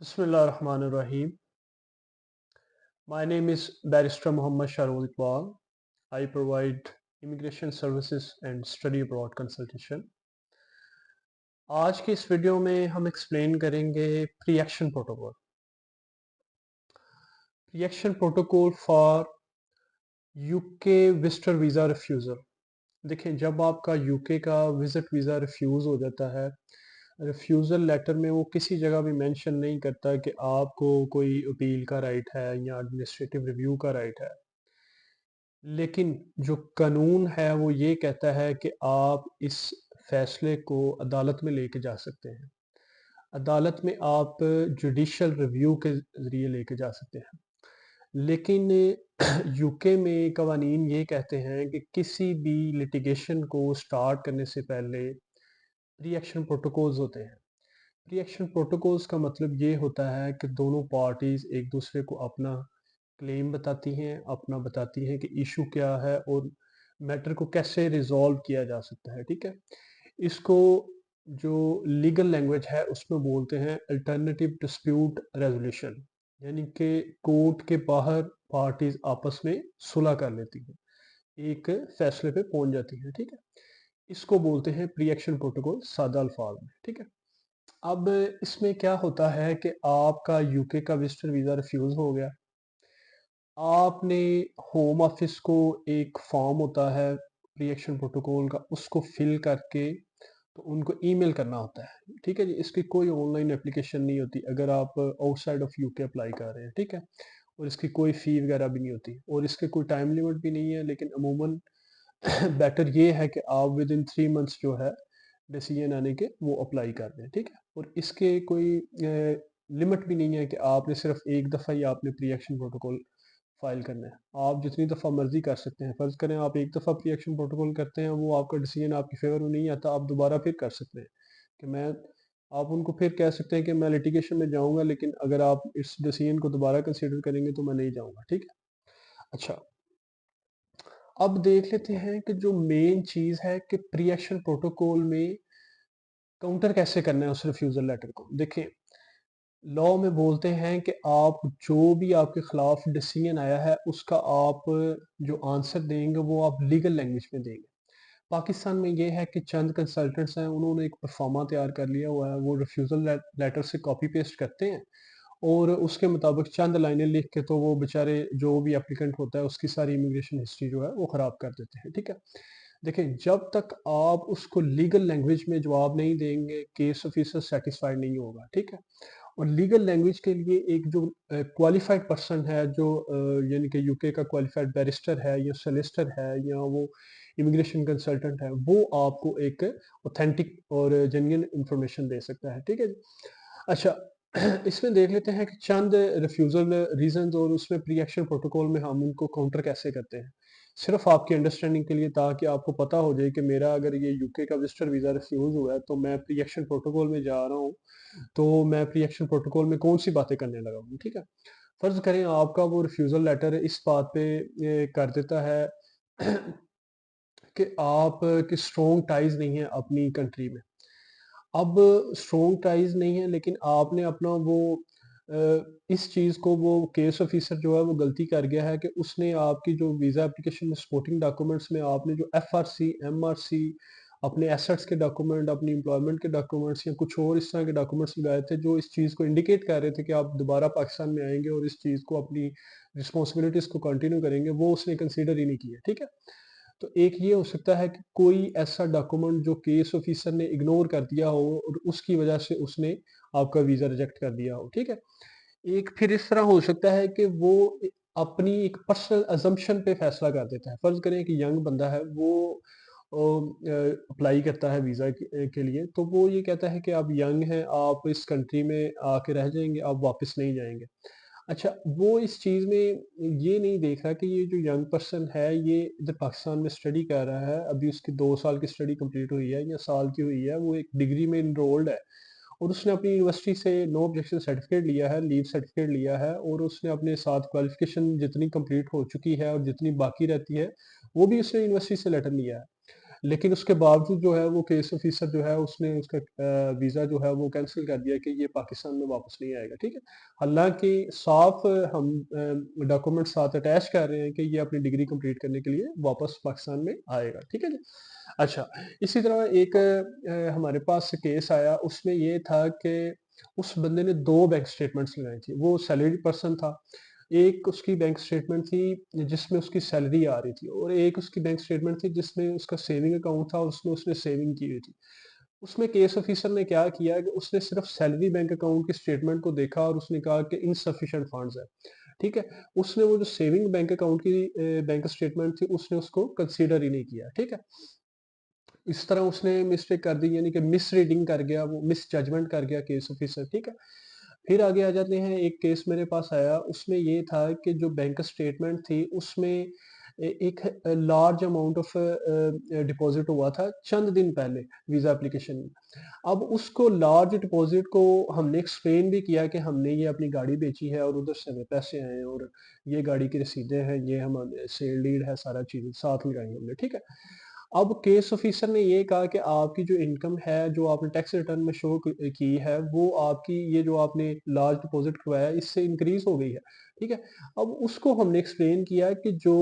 Bismillahirrahmanirrahim. My name is Barrister Muhammad Sharul Iqbal. I provide immigration services and study abroad consultation. आज की इस video में हम explain करेंगे pre action protocol. Pre action protocol for UK visitor visa refusal. देखिए, जब आपका UK का विजिट वीज़ा रिफ्यूज़ हो जाता है, रिफ्यूज़ल लेटर में वो किसी जगह भी मेंशन नहीं करता कि आपको कोई अपील का राइट है या एडमिनिस्ट्रेटिव रिव्यू का राइट है। लेकिन जो कानून है वो ये कहता है कि आप इस फैसले को अदालत में लेके जा सकते हैं। अदालत में आप जुडिशल रिव्यू के ज़रिए लेके जा सकते हैं। लेकिन यूके में कवानीन ये कहते हैं कि किसी भी लिटिगेशन को स्टार्ट करने से पहले प्री एक्शन प्रोटोकॉल्स होते हैं। प्री एक्शन प्रोटोकॉल्स का मतलब ये होता है कि दोनों पार्टीज़ एक दूसरे को अपना क्लेम बताती हैं, अपना बताती हैं कि इशू क्या है और मैटर को कैसे रिज़ॉल्व किया जा सकता है, ठीक है? इसको जो लीगल लैंग्वेज है उसमें बोलते हैं अल्टरनेटिव डिस्प्यूट रेज़ोल्यूशन, यानी कि कोर्ट के बाहर पार्टीज़ आपस में सुलह कर लेती हैं, एक फैसले पे पहुँच जाती हैं, ठीक है? इसको बोलते हैं प्री एक्शन प्रोटोकॉल सादा अल्फाज में, ठीक है? अब इसमें क्या होता है कि आपका यूके का विजिटर वीज़ा रिफ्यूज़ हो गया। आपने होम ऑफिस को एक फॉर्म होता है प्री एक्शन प्रोटोकॉल का, उसको फिल करके तो उनको ईमेल करना होता है, ठीक है जी। इसकी कोई ऑनलाइन एप्लीकेशन नहीं होती अगर आप आउटसाइड ऑफ यूके अप्लाई कर रहे हैं, ठीक है। और इसकी कोई फ़ी वगैरह भी नहीं होती और इसके कोई टाइम लिमिट भी नहीं है, लेकिन अमूमन बेटर ये है कि आप विद इन 3 मंथ्स जो है डिसीजन आने के वो अप्लाई कर दें, ठीक है। और इसके कोई लिमिट भी नहीं है कि आपने सिर्फ एक दफ़ा ही आपने प्री एक्शन प्रोटोकॉल फाइल करना है। आप जितनी दफ़ा मर्ज़ी कर सकते हैं। फ़र्ज़ करें आप एक दफ़ा प्री एक्शन प्रोटोकॉल करते हैं, वो आपका डिसीजन आपकी फ़ेवर में नहीं आता, आप दोबारा फिर कर सकते हैं कि मैं आप उनको फिर कह सकते हैं कि मैं लिटिगेशन में जाऊँगा, लेकिन अगर आप इस डिसीजन को दोबारा कंसीडर करेंगे तो मैं नहीं जाऊँगा, ठीक है? अच्छा, अब देख लेते हैं कि जो मेन चीज़ है कि प्री एक्शन प्रोटोकॉल में काउंटर कैसे करना है उस रिफ्यूज़ल लेटर को। देखिए, लॉ में बोलते हैं कि आप जो भी आपके खिलाफ डिसीजन आया है उसका आप जो आंसर देंगे वो आप लीगल लैंग्वेज में देंगे। पाकिस्तान में ये है कि चंद कंसल्टेंट्स हैं, उन्होंने एक परफॉर्मा तैयार कर लिया हुआ है, वो रिफ्यूज़ल लेटर से कॉपी पेस्ट करते हैं और उसके मुताबिक चंद लाइनें लिख के तो वो बेचारे जो भी एप्लीकेंट होता है उसकी सारी इमिग्रेशन हिस्ट्री जो है वो ख़राब कर देते हैं, ठीक है। देखिए, जब तक आप उसको लीगल लैंग्वेज में जवाब नहीं देंगे, केस ऑफिसर सेटिस्फाइड नहीं होगा, ठीक है। और लीगल लैंग्वेज के लिए एक जो क्वालिफाइड पर्सन है, जो यानी कि यूके का क्वालिफाइड बैरिस्टर है या सोलिसिटर है या वो इमिग्रेशन कंसल्टेंट है, वो आपको एक ऑथेंटिक और जेन्युइन इंफॉर्मेशन दे सकता है, ठीक है जी। अच्छा, इसमें देख लेते हैं कि चंद रिफ्यूज़ल रीज़न्स और उसमें प्री एक्शन प्रोटोकॉल में हम उनको काउंटर कैसे करते हैं। सिर्फ़ आपकी अंडरस्टैंडिंग के लिए, ताकि आपको पता हो जाए कि मेरा अगर ये यूके का विज़िटर वीज़ा रिफ्यूज़ हुआ है तो मैं प्री एक्शन प्रोटोकॉल में जा रहा हूँ, तो मैं प्री एक्शन प्रोटोकॉल में कौन-सी बातें करने लगा हूँ, ठीक है? फ़र्ज़ करें आपका वो रिफ्यूज़ल लेटर इस बात पे कर देता है कि आप की स्ट्रॉन्ग टाइज़ नहीं है अपनी कंट्री में। अब स्ट्रॉन्ग टाइज़ नहीं है, लेकिन आपने अपना वो इस चीज़ को वो केस ऑफ़िसर जो है वो गलती कर गया है कि उसने आपकी जो वीज़ा एप्लीकेशन में सपोर्टिंग डॉक्यूमेंट्स में आपने जो एफआरसी, एमआरसी, अपने एसेट्स के डॉक्यूमेंट, अपनी एम्प्लॉयमेंट के डॉक्यूमेंट्स या कुछ और इस तरह के डॉक्यूमेंट्स लगाए थे जो इस चीज़ को इंडिकेट कर रहे थे कि आप दोबारा पाकिस्तान में आएँगे और इस चीज़ को अपनी रिस्पॉन्सिबिलिटीज़ को कंटिन्यू करेंगे, वो उसने कंसीडर ही नहीं किया, ठीक है? तो एक ये हो सकता है कि कोई ऐसा डॉक्यूमेंट जो केस ऑफिसर ने इग्नोर कर दिया हो और उसकी वजह से उसने आपका वीज़ा रिजेक्ट कर दिया हो, ठीक है। एक फिर इस तरह हो सकता है कि वो अपनी एक पर्सनल अजम्पशन पे फैसला कर देता है। फर्ज करें कि यंग बंदा है, वो अप्लाई करता है वीज़ा के लिए, तो वो ये कहता है कि आप यंग हैं, आप इस कंट्री में आके रह जाएंगे, आप वापस नहीं जाएंगे। अच्छा, वो इस चीज़ में ये नहीं देख रहा कि ये जो यंग पर्सन है, ये इधर पाकिस्तान में स्टडी कर रहा है, अभी उसकी 2 साल की स्टडी कंप्लीट हुई है या साल की हुई है, वो एक डिग्री में एनरोल्ड है और उसने अपनी यूनिवर्सिटी से नो ऑब्जेक्शन सर्टिफिकेट लिया है, लीव सर्टिफिकेट लिया है और उसने अपने साथ क्वालिफ़िकेशन जितनी कंप्लीट हो चुकी है और जितनी बाकी रहती है, वो भी उसने यूनिवर्सिटी से लेटर लिया है। लेकिन उसके बावजूद जो है वो केस ऑफिसर जो है उसने उसका वीज़ा जो है वो कैंसिल कर दिया कि ये पाकिस्तान में वापस नहीं आएगा, ठीक है। हालांकि साफ हम डॉक्यूमेंट साथ अटैच कर रहे हैं कि ये अपनी डिग्री कंप्लीट करने के लिए वापस पाकिस्तान में आएगा, ठीक है जी। अच्छा, इसी तरह एक हमारे पास केस आया, उसमें ये था कि उस बंदे ने 2 बैंक स्टेटमेंट्स लगाई थी। वो सैलरीड पर्सन था। एक उसकी बैंक स्टेटमेंट थी जिसमें उसकी सैलरी आ रही थी और एक उसकी बैंक स्टेटमेंट थी जिसमें उसका सेविंग अकाउंट था और उसमें उसने सेविंग की हुई थी। उसमें केस ऑफिसर ने क्या किया कि उसने सिर्फ सैलरी बैंक अकाउंट की स्टेटमेंट को देखा और उसने कहा कि इनसफिशिएंट फंड्स है, ठीक है। उसने वो जो सेविंग बैंक अकाउंट की बैंक स्टेटमेंट थी उसने उसको कंसीडर ही नहीं किया, ठीक है। इस तरह उसने मिस्टेक कर दी, यानी कि मिस रीडिंग कर गया, वो मिस जजमेंट कर गया केस ऑफिसर, ठीक है। फिर आगे आ जाते हैं, एक केस मेरे पास आया, उसमें ये था कि जो बैंक स्टेटमेंट थी उसमें एक लार्ज अमाउंट ऑफ डिपॉजिट हुआ था चंद दिन पहले वीज़ा एप्लीकेशन में। अब उसको लार्ज डिपॉजिट को हमने एक्सप्लेन भी किया कि हमने ये अपनी गाड़ी बेची है और उधर से हमें पैसे आए हैं और ये गाड़ी की रसीदें हैं, ये हमारे सेल डीड है, सारा चीज़ें साथ लगाई हमने, ठीक है। अब केस ऑफिसर ने ये कहा कि आपकी जो इनकम है, जो आपने टैक्स रिटर्न में शो की है, वो आपकी ये जो आपने लार्ज डिपॉजिट करवाया है, इससे इंक्रीज हो गई है, ठीक है। अब उसको हमने एक्सप्लेन किया कि जो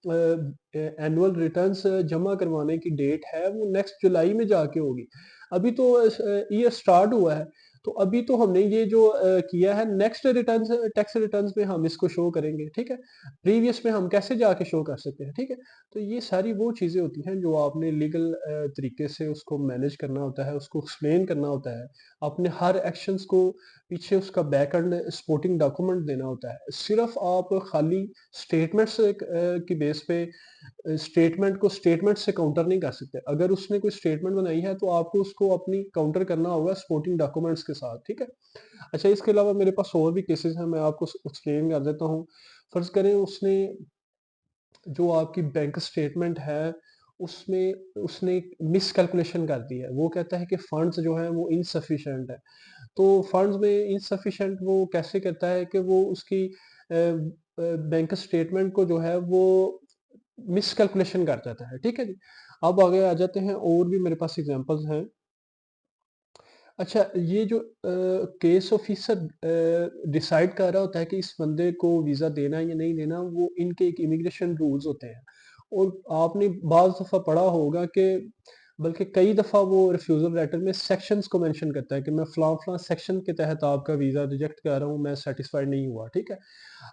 एनुअल रिटर्न्स जमा करवाने की डेट है वो नेक्स्ट जुलाई में जाके होगी। अभी तो ईयर स्टार्ट हुआ है, तो अभी तो हमने ये जो किया है, नेक्स्ट रिटर्न्स टैक्स रिटर्न्स में हम इसको शो करेंगे, ठीक है। प्रीवियस में हम कैसे जाके शो कर सकते हैं, ठीक है। तो ये सारी वो चीज़ें होती हैं जो आपने लीगल तरीके से उसको मैनेज करना होता है, उसको एक्सप्लेन करना होता है। अपने हर एक्शंस को पीछे उसका बैकएंड सपोर्टिंग डॉक्यूमेंट देना होता है। सिर्फ आप खाली स्टेटमेंट्स की बेस पे स्टेटमेंट को स्टेटमेंट से काउंटर नहीं कर सकते। अगर उसने कोई स्टेटमेंट बनाई है तो आपको उसको अपनी काउंटर करना होगा सपोर्टिंग डॉक्यूमेंट्स के साथ, ठीक है। अच्छा, इसके अलावा मेरे पास और भी केसेस हैं, मैं आपको एक्सप्लेन कर देता हूँ। फर्ज करें उसने जो आपकी बैंक स्टेटमेंट है, उसमें उसने मिस कैलकुलेशन कर दी है। वो कहता है कि फंड्स जो हैं वो इनसफिशिएंट है। तो फंड्स में इनसफिशिएंट वो कैसे करता है कि वो उसकी बैंक स्टेटमेंट को जो है वो मिस कैलकुलेशन कर देता है, ठीक है जी। अब आगे आ जाते हैं, और भी मेरे पास एग्ज़ाम्पल्स हैं। अच्छा, ये जो केस ऑफिसर डिसाइड कर रहा होता है कि इस बंदे को वीज़ा देना है या नहीं देना, वो इनके एक इमिग्रेशन रूल्स होते हैं। और आपने बाज़ दफ़ा पढ़ा होगा कि बल्कि कई दफ़ा वो रिफ्यूज़ल लेटर में सेक्शंस को मेंशन करता है कि मैं फलाँ-फलाँ सेक्शन के तहत आपका वीज़ा रिजेक्ट कर रहा हूँ, मैं सैटिस्फाइड नहीं हुआ, ठीक है।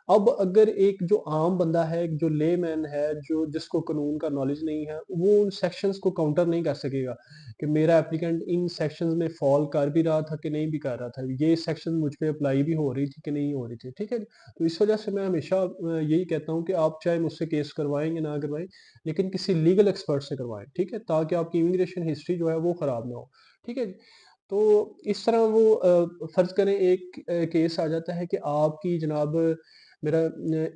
अब अगर एक जो आम बंदा है, एक जो लेमैन है, जो जिसको कानून का नॉलेज नहीं है, वो उन सेक्शंस को काउंटर नहीं कर सकेगा कि मेरा एप्लीकेंट इन सेक्शंस में फॉल कर भी रहा था कि नहीं भी कर रहा था। ये सेक्शन मुझ पे अप्लाई भी हो रही थी कि नहीं हो रही थी, ठीक है? तो इस वजह से मैं हमेशा यही कहता हूँ कि आप चाहे मुझसे केस करवाएँ या ना करवाएँ, लेकिन किसी लीगल एक्सपर्ट से करवाएँ, ठीक है? ताकि आपकी इमिग्रेशन हिस्ट्री जो है वो खराब ना हो, ठीक है जी? तो इस तरह वो फ़र्ज़ करें एक केस आ जाता है कि आपकी जनाब मेरा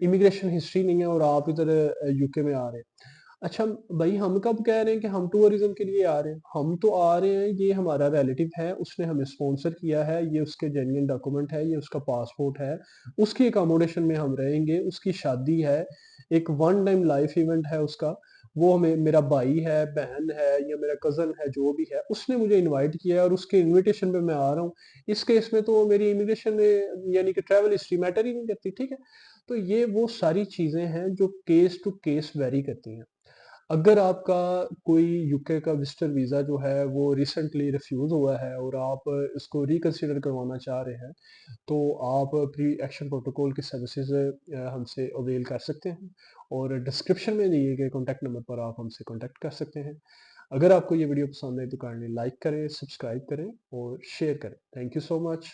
इमिग्रेशन हिस्ट्री नहीं है और आप इधर यूके में आ रहे हैं। अच्छा भाई, हम कब कह रहे हैं कि हम टूरिज्म के लिए आ रहे हैं? हम तो आ रहे हैं, ये हमारा रिलेटिव है, उसने हमें स्पॉन्सर किया है, ये उसके जेन्युइन डॉक्यूमेंट है, ये उसका पासपोर्ट है, उसकी अकोमोडेशन में हम रहेंगे, उसकी शादी है, एक वन टाइम लाइफ इवेंट है उसका, वो हमें मेरा भाई है, बहन है या मेरा कज़न है, जो भी है, उसने मुझे इनवाइट किया है और उसके इनविटेशन पे मैं आ रहा हूँ। इस केस में तो मेरी इमिग्रेशन में यानी कि ट्रैवल हिस्ट्री मैटर ही नहीं करती, ठीक है? तो ये वो सारी चीज़ें हैं जो केस टू केस वेरी करती हैं। अगर आपका कोई यूके का विजिटर वीज़ा जो है वो रिसेंटली रिफ्यूज़ हुआ है और आप इसको रिकंसिडर करवाना चाह रहे हैं, तो आप प्री एक्शन प्रोटोकॉल की सर्विसेज हमसे अवेल कर सकते हैं और डिस्क्रिप्शन में दिए गए कॉन्टैक्ट नंबर पर आप हमसे कॉन्टैक्ट कर सकते हैं। अगर आपको ये वीडियो पसंद आए तो काइंडली लाइक करें, सब्सक्राइब करें और शेयर करें। Thank you so much.